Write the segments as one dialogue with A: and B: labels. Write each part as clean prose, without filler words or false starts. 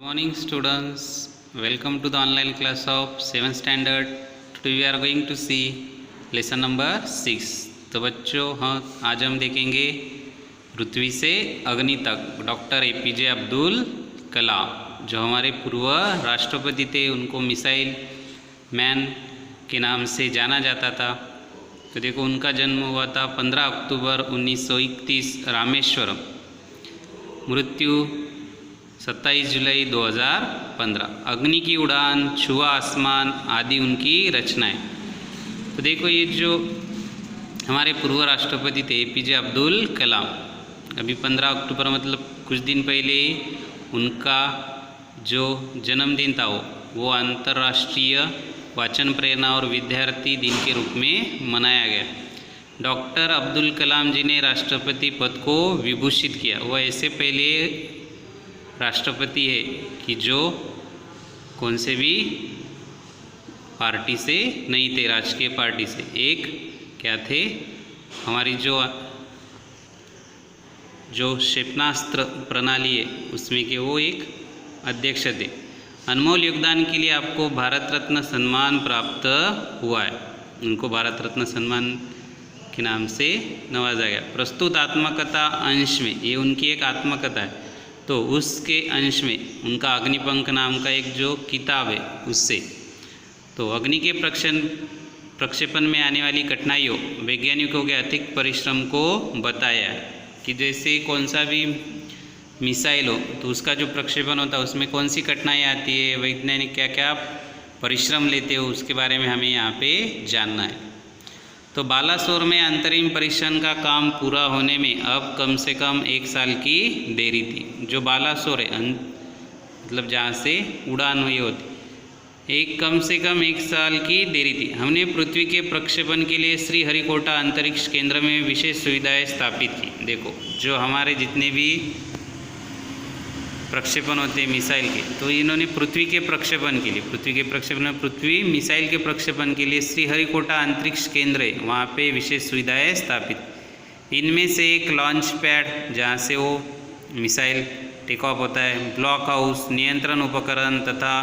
A: Good morning students, welcome to the online class of 7th standard. Today we are going to see lesson number 6. तो बच्चों हाँ आज हम देखेंगे पृथ्वी से अग्नि तक डॉक्टर एपीजे अब्दुल कलाम जो हमारे पूर्व राष्ट्रपति थे, उनको मिसाइल मैन के नाम से जाना जाता था। तो देखो उनका जन्म हुआ था 15 अक्टूबर 1931 रामेश्वरम, मृत्यु 27 जुलाई 2015। अग्नि की उड़ान, छुआ आसमान आदि उनकी रचनाएं। तो देखो ये जो हमारे पूर्व राष्ट्रपति थे एपीजे अब्दुल कलाम, अभी 15 अक्टूबर मतलब कुछ दिन पहले उनका जो जन्मदिन था वो अंतर्राष्ट्रीय वाचन प्रेरणा और विद्यार्थी दिन के रूप में मनाया गया। डॉक्टर अब्दुल कलाम जी ने राष्ट्रपति पद को विभूषित किया। वह ऐसे पहले राष्ट्रपति है कि जो कौन से भी पार्टी से नहीं थे, राजकीय पार्टी से। एक क्या थे, हमारी जो क्षेपणास्त्र प्रणाली है उसमें के वो एक अध्यक्ष थे। अनमोल योगदान के लिए आपको भारत रत्न सम्मान प्राप्त हुआ है। उनको भारत रत्न सम्मान के नाम से नवाजा गया। प्रस्तुत आत्मकथा अंश में, ये उनकी एक आत्मकथा है, तो उसके अंश में उनका अग्निपंख नाम का एक जो किताब है उससे तो अग्नि के प्रक्षेपण में आने वाली कठिनाइयों, वैज्ञानिकों के अधिक परिश्रम को बताया है कि जैसे कौन सा भी मिसाइल हो तो उसका जो प्रक्षेपण होता है उसमें कौन सी कठिनाई आती है, वैज्ञानिक क्या क्या परिश्रम लेते हो, उसके बारे में हमें यहाँ पे जानना है। तो बालासोर में अंतरिम परीक्षण का काम पूरा होने में अब कम से कम 1 साल की देरी थी। जो बालासोर है मतलब जहाँ से उड़ान हुई होती, कम से कम 1 साल की देरी थी। हमने पृथ्वी के प्रक्षेपण के लिए श्रीहरिकोटा अंतरिक्ष केंद्र में विशेष सुविधाएं स्थापित की। देखो जो हमारे जितने भी प्रक्षेपण होते हैं मिसाइल के, तो इन्होंने पृथ्वी के प्रक्षेपण के लिए, पृथ्वी मिसाइल के प्रक्षेपण के लिए श्रीहरिकोटा अंतरिक्ष केंद्र है, वहाँ पे विशेष सुविधाएं स्थापित। इनमें से एक लॉन्च पैड जहाँ से वो मिसाइल टेक ऑफ होता है, ब्लॉक हाउस, नियंत्रण उपकरण तथा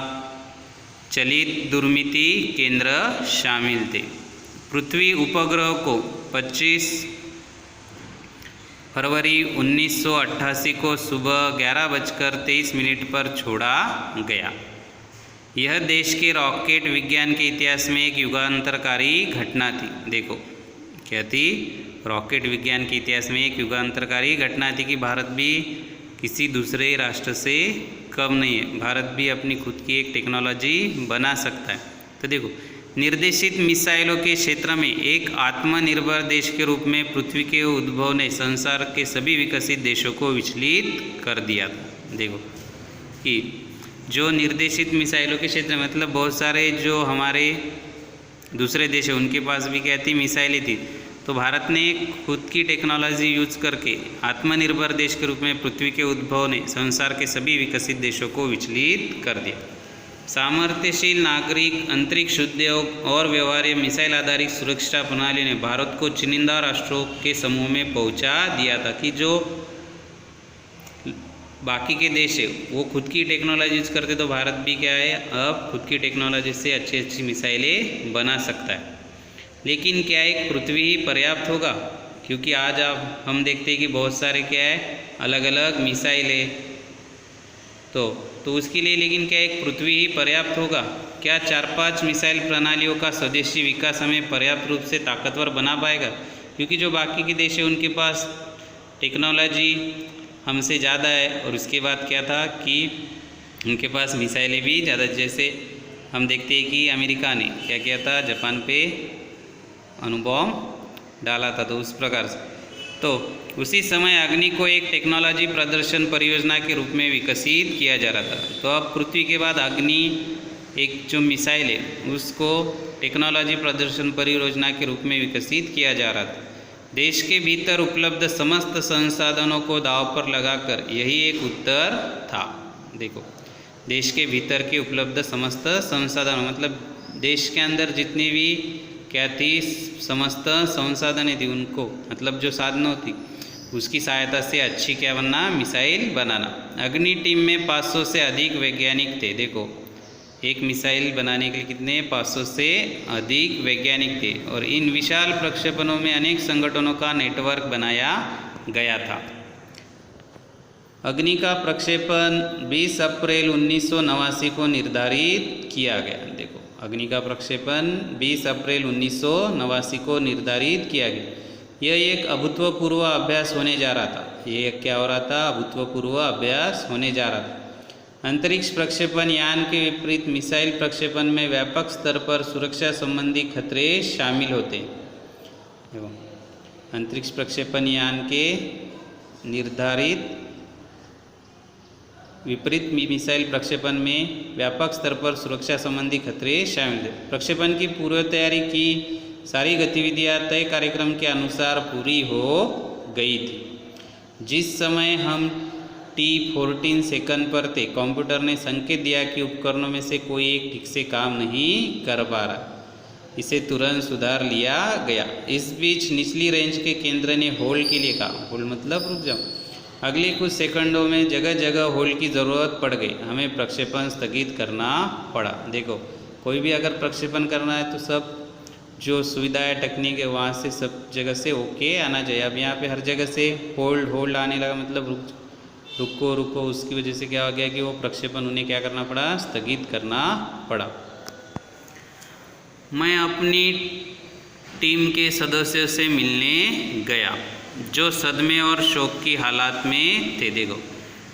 A: चलित दुर्मिति केंद्र शामिल थे। पृथ्वी उपग्रह को 25 फरवरी 1988 को सुबह 11:23 पर छोड़ा गया। यह देश के रॉकेट विज्ञान के इतिहास में एक युगांतरकारी घटना थी। देखो क्या थी, रॉकेट विज्ञान के इतिहास में एक युगांतरकारी घटना थी कि भारत भी किसी दूसरे राष्ट्र से कम नहीं है, भारत भी अपनी खुद की एक टेक्नोलॉजी बना सकता है। तो देखो निर्देशित मिसाइलों के क्षेत्र में एक आत्मनिर्भर देश के रूप में पृथ्वी के उद्भव ने संसार के सभी विकसित देशों को विचलित कर दिया था। देखो कि जो निर्देशित मिसाइलों के क्षेत्र में मतलब बहुत सारे जो हमारे दूसरे देश हैं उनके पास भी क्या थी, मिसाइलें थी। तो भारत ने खुद की टेक्नोलॉजी यूज करके आत्मनिर्भर देश के रूप में पृथ्वी के उद्भव ने संसार के सभी विकसित देशों को विचलित कर दिया। सामर्थ्यशील नागरिक, अंतरिक्ष उद्योग और व्यवहार्य मिसाइल आधारित सुरक्षा प्रणाली ने भारत को चुनिंदा राष्ट्रों के समूह में पहुंचा दिया था कि जो बाकी के देश है वो खुद की टेक्नोलॉजी यूज करते, तो भारत भी क्या है अब खुद की टेक्नोलॉजी से अच्छी अच्छी मिसाइलें बना सकता है। लेकिन क्या एक पृथ्वी ही पर्याप्त होगा? क्योंकि आज आप हम देखते हैं कि बहुत सारे क्या है अलग अलग मिसाइल है, तो उसके लिए लेकिन क्या एक पृथ्वी ही पर्याप्त होगा? क्या 4-5 मिसाइल प्रणालियों का स्वदेशी विकास हमें पर्याप्त रूप से ताकतवर बना पाएगा? क्योंकि जो बाकी के देश है उनके पास टेक्नोलॉजी हमसे ज़्यादा है, और उसके बाद क्या था कि उनके पास मिसाइलें भी ज़्यादा। जैसे हम देखते हैं कि अमेरिका ने क्या किया था, जापान पे अणुबॉम्ब डाला था, तो उस प्रकार से तो उसी समय अग्नि को एक टेक्नोलॉजी प्रदर्शन परियोजना के रूप में विकसित किया जा रहा था। तो अब पृथ्वी के बाद अग्नि एक जो मिसाइल है उसको टेक्नोलॉजी प्रदर्शन परियोजना के रूप में विकसित किया जा रहा था। देश के भीतर उपलब्ध समस्त संसाधनों को दांव पर लगाकर यही एक उत्तर था। देखो देश के भीतर के उपलब्ध समस्त संसाधन मतलब देश के अंदर जितनी भी क्या थी समस्त संसाधनें थी, उनको मतलब जो साधनों थी उसकी सहायता से अच्छी क्या बनना, मिसाइल बनाना। अग्नि टीम में 500 से अधिक वैज्ञानिक थे। देखो एक मिसाइल बनाने के लिए कितने, 500 से अधिक वैज्ञानिक थे। और इन विशाल प्रक्षेपणों में अनेक संगठनों का नेटवर्क बनाया गया था। अग्नि का प्रक्षेपण 20 अप्रैल 1989 को निर्धारित किया गया। देखो अग्नि का प्रक्षेपण 20 अप्रैल 1989 को निर्धारित किया गया। यह एक अभूतपूर्व अभ्यास होने जा रहा था। ये क्या हो रहा था, अभूतपूर्व अभ्यास होने जा रहा था। अंतरिक्ष प्रक्षेपण यान के विपरीत मिसाइल प्रक्षेपण में व्यापक स्तर पर सुरक्षा संबंधी खतरे शामिल होते हैं। देखो अंतरिक्ष प्रक्षेपण यान के निर्धारित विपरीत मिसाइल प्रक्षेपण में व्यापक स्तर पर सुरक्षा संबंधी खतरे शामिल थे। प्रक्षेपण की पूर्व तैयारी की सारी गतिविधियां तय कार्यक्रम के अनुसार पूरी हो गई थी। जिस समय हम T14 सेकंड पर थे, कंप्यूटर ने संकेत दिया कि उपकरणों में से कोई एक ठीक से काम नहीं कर पा रहा। इसे तुरंत सुधार लिया गया। इस बीच निचली रेंज के केंद्र ने होल्ड के लिए कहा। होल्ड मतलब रुक जाओ। अगले कुछ सेकंडों में जगह जगह होल्ड की ज़रूरत पड़ गई। हमें प्रक्षेपण स्थगित करना पड़ा। देखो कोई भी अगर प्रक्षेपण करना है तो सब जो सुविधा है, टेक्निक है, वहाँ से सब जगह से ओके आना चाहिए। अब यहाँ पे हर जगह से होल्ड आने लगा, मतलब रुको। उसकी वजह से क्या हो गया कि वो प्रक्षेपण उन्हें क्या करना पड़ा, स्थगित करना पड़ा। मैं अपनी टीम के सदस्यों से मिलने गया जो सदमे और शोक की हालात में थे। देखो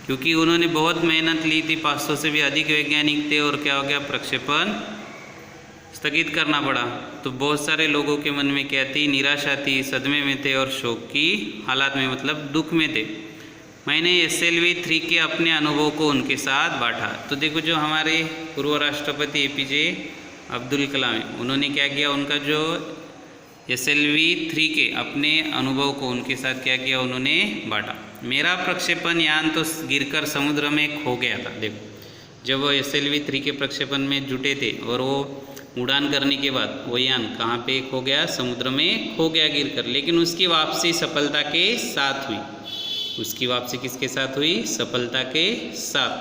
A: क्योंकि उन्होंने बहुत मेहनत ली थी, 500 से भी अधिक वैज्ञानिक थे और क्या हो गया, प्रक्षेपण स्थगित करना पड़ा। तो बहुत सारे लोगों के मन में क्या थी, निराशा थी, सदमे में थे और शोक की हालात में मतलब दुख में थे। मैंने SLV-3 के अपने अनुभव को उनके साथ बांटा। तो देखो जो हमारे पूर्व राष्ट्रपति APJ अब्दुल कलाम है, उन्होंने क्या किया, उनका जो SLV-3 के अपने अनुभव को उनके साथ क्या किया, उन्होंने बांटा। मेरा प्रक्षेपण यान तो गिरकर समुद्र में खो गया था। देखो जब वो SLV-3 के प्रक्षेपण में जुटे थे और वो उड़ान करने के बाद वो यान कहाँ पे खो गया, समुद्र में खो गया गिरकर। लेकिन उसकी वापसी सफलता के साथ हुई। उसकी वापसी किसके साथ हुई, सफलता के साथ।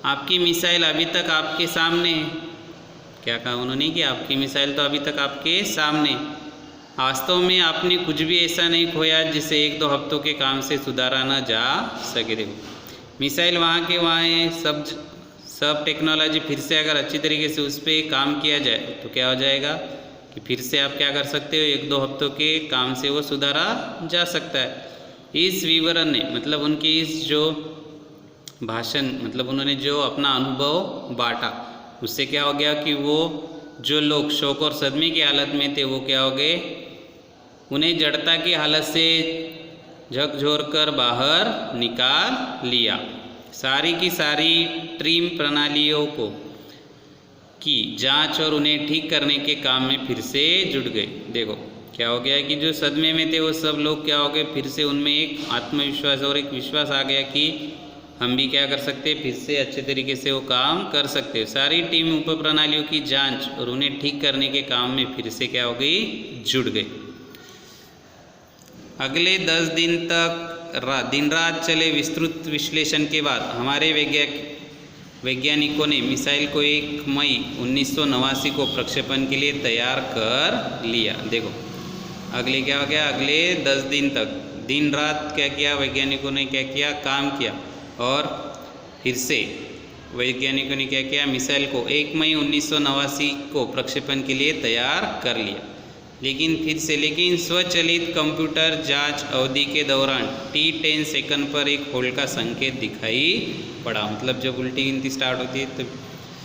A: आपकी मिसाइल अभी तक आपके सामने है। क्या कहा उन्होंने कि आपकी मिसाइल तो अभी तक आपके सामने। वास्तव में आपने कुछ भी ऐसा नहीं खोया जिसे 1-2 हफ्तों के काम से सुधारा न जा सके। देखो मिसाइल वहाँ के वहाँ है, सब टेक्नोलॉजी फिर से अगर अच्छी तरीके से उस पर काम किया जाए तो क्या हो जाएगा कि फिर से आप क्या कर सकते हो, 1-2 हफ्तों के काम से वो सुधारा जा सकता है। इस विवरण ने मतलब उनकी इस जो भाषण, मतलब उन्होंने जो अपना अनुभव बांटा, उससे क्या हो गया कि वो जो लोग शोक और सदमे की हालत में थे वो क्या हो गए, उन्हें जड़ता की हालत से झकझोर कर बाहर निकाल लिया। सारी की सारी ट्रिम प्रणालियों को की जांच और उन्हें ठीक करने के काम में फिर से जुट गए। देखो क्या हो गया कि जो सदमे में थे वो सब लोग क्या हो गए, फिर से उनमें एक आत्मविश्वास और एक विश्वास आ गया कि हम भी क्या कर सकते हैं, फिर से अच्छे तरीके से वो काम कर सकते हैं। सारी टीम उप प्रणालियों की जांच और उन्हें ठीक करने के काम में फिर से क्या हो गई, जुट गई। अगले 10 दिन तक दिन रात चले विस्तृत विश्लेषण के बाद हमारे वैज्ञानिकों ने मिसाइल को 1 मई 1989 को प्रक्षेपण के लिए तैयार कर लिया। देखो अगले क्या हो गया, अगले 10 दिन तक दिन रात क्या किया, वैज्ञानिकों ने क्या किया, काम किया और फिर से वैज्ञानिकों ने क्या किया, मिसाइल को 1 मई 1989 को प्रक्षेपण के लिए तैयार कर लिया। लेकिन स्वचालित कंप्यूटर जांच अवधि के दौरान T10 सेकंड पर एक होल्ड का संकेत दिखाई पड़ा। मतलब जब उल्टी गिनती स्टार्ट होती है तो